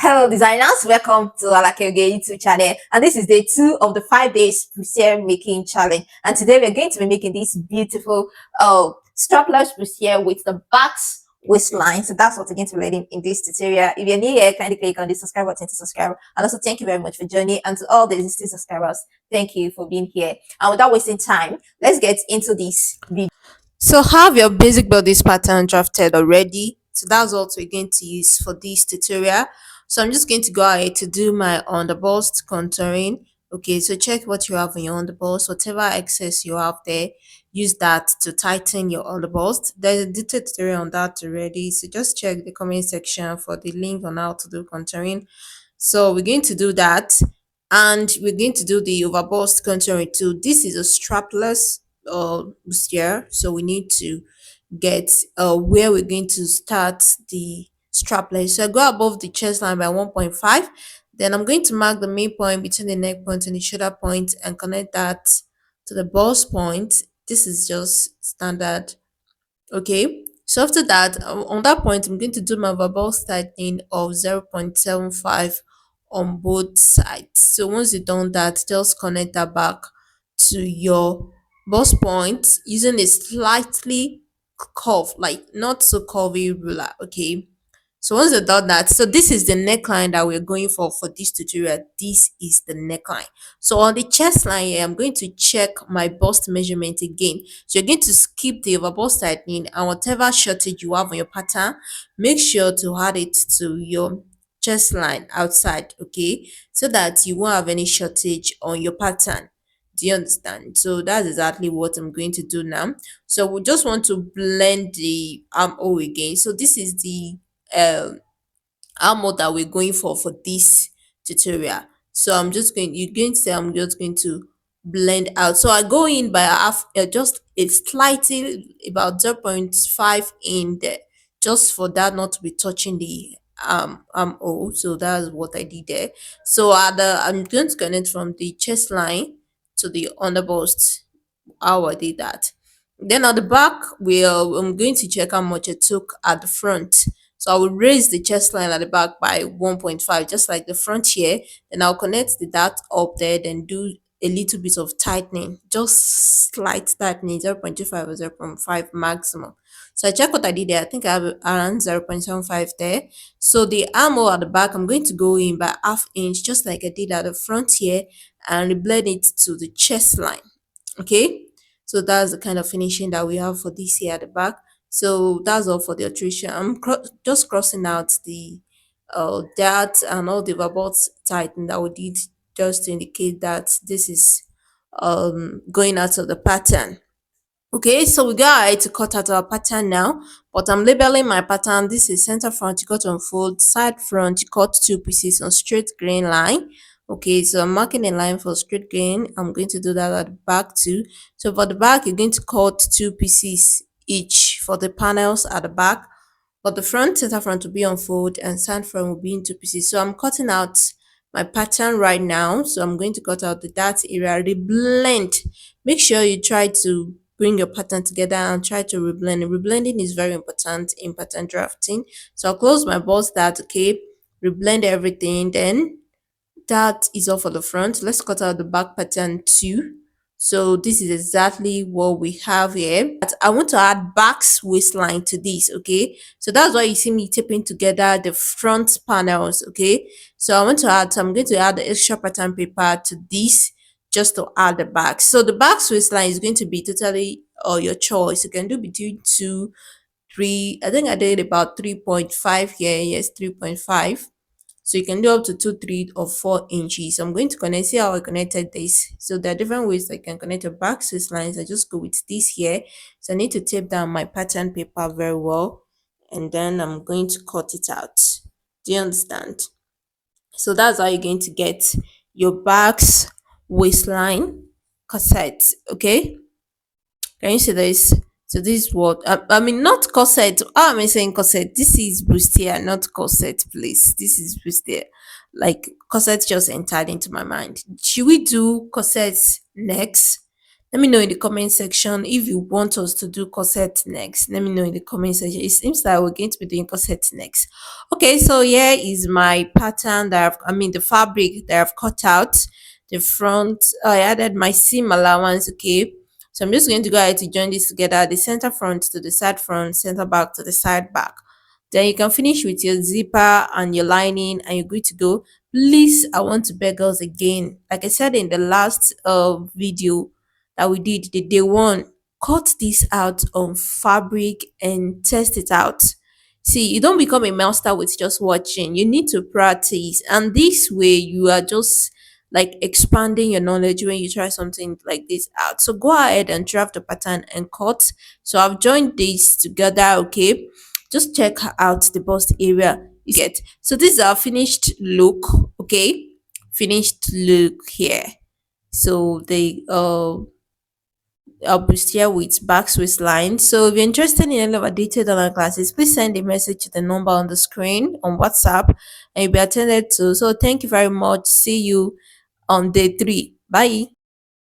Hello designers, welcome to Alakeoge YouTube channel, and this is day 2 of the 5 days bustier making challenge. And today we're going to be making this beautiful strapless bustier with the Basque Waistline. So that's what we're going to be reading in this tutorial. If you're new here, kindly click on the subscribe button to subscribe, and also thank you very much for joining. And to all the existing subscribers, thank you for being here. And without wasting time, let's get into this video. So have your basic bodice pattern drafted already. So that's what we're going to use for this tutorial. So I'm just going to go ahead to do my underbust contouring. Okay, so check what you have in your underbust. Whatever excess you have there, use that to tighten your underbust. There's a detailed tutorial on that already. So just check the comment section for the link on how to do contouring. So we're going to do that. And we're going to do the overbust contouring too. This is a strapless bustier, so we need to get where we're going to start the strapless. So I go above the chest line by 1.5, then I'm going to mark the midpoint between the neck point and the shoulder point and connect that to the bust point. This is just standard. Okay, so after that, on that point I'm going to do my overbust tightening of 0.75 on both sides. So once you've done that, just connect that back to your bust point using a slightly curved, like not so curvy ruler. Okay, so once you've done that, so this is the neckline that we're going for this tutorial. This is the neckline. So on the chest line here, I'm going to check my bust measurement again. So you're going to skip the overbust tightening, and whatever shortage you have on your pattern, make sure to add it to your chest line outside, okay, so that you won't have any shortage on your pattern. Do you understand? So that's exactly what I'm going to do now. So we just want to blend the armhole again. So this is the armhole that we're going for this tutorial. So I'm just going, you're going to say I'm just going to blend out. So I go in by half, just a slightly about 0.5 in there, just for that not to be touching the armhole. So that's what I did there. So I'm going to connect from the chest line to the underbust. How I did that. Then at the back, I'm going to check how much it took at the front. So I will raise the chest line at the back by 1.5, just like the front here. Then I'll connect the dart up there, then do a little bit of tightening, just slight tightening, 0.25 or 0.5 maximum. So I check what I did there. I think I have around 0.75 there. So the armhole at the back, I'm going to go in by ½ inch, just like I did at the front here, and blend it to the chest line. Okay, so that's the kind of finishing that we have for this here at the back. So that's all for the alteration. I'm just crossing out the dart and all the overbust tightening that we did, just to indicate that this is going out of the pattern. Okay, so we go ahead to cut out our pattern now, but I'm labeling my pattern. This is center front, you cut on fold, side front, you cut 2 pieces on straight grain line. Okay, so I'm marking a line for straight grain. I'm going to do that at the back too. So for the back, you're going to cut 2 pieces each for the panels at the back, but the front, center front will be on fold and side front will be in 2 pieces. So I'm cutting out my pattern right now. So I'm going to cut out the dart area, reblend. Make sure you try to bring your pattern together and try to reblend. Reblending is very important in pattern drafting. So I'll close my bust dart, okay, reblend everything. Then that is all for the front. Let's cut out the back pattern too. So this is exactly what we have here. But I want to add Basque waistline to this, okay? So that's why you see me taping together the front panels, okay? So I'm going to add the extra pattern paper to this, just to add the back. So the Basque waistline is going to be totally your choice. You can do between 2, 3. I think I did about 3.5 here. Yes, 3.5. So you can do up to 2, 3, or 4 inches. I'm going to see how I connected this. So there are different ways I can connect your Basque waistlines. I just go with this here. So I need to tape down my pattern paper very well, and then I'm going to cut it out. Do you understand? So that's how you're going to get your Basque waistline corset. Okay, can you see this? So this is what I mean, not corset. How am I saying corset? This is bustier, not corset, please. This is bustier. Like corset just entered into my mind. Should we do corsets next? Let me know in the comment section if you want us to do corset next. Let me know in the comment section. It seems that we're going to be doing corset next. Okay, so here is my pattern the fabric that I've cut out. The front, I added my seam allowance. Okay, so I'm just going to go ahead to join this together. The center front to the side front, center back to the side back. Then you can finish with your zipper and your lining, and you're good to go. Please, I want to beg us again. Like I said in the last video that we did, the day one, cut this out on fabric and test it out. See, you don't become a master with just watching. You need to practice, and this way you are just like expanding your knowledge when you try something like this out. So go ahead and draft the pattern and cut. So I've joined these together. Okay, just check out the bust area you get. So this is our finished look. Okay, finished look here. So the bustier with Basque Waistline. So if you're interested in any of our detailed online classes, please send a message to the number on the screen on WhatsApp and you'll be attended to. So thank you very much. See you on day 3. Bye.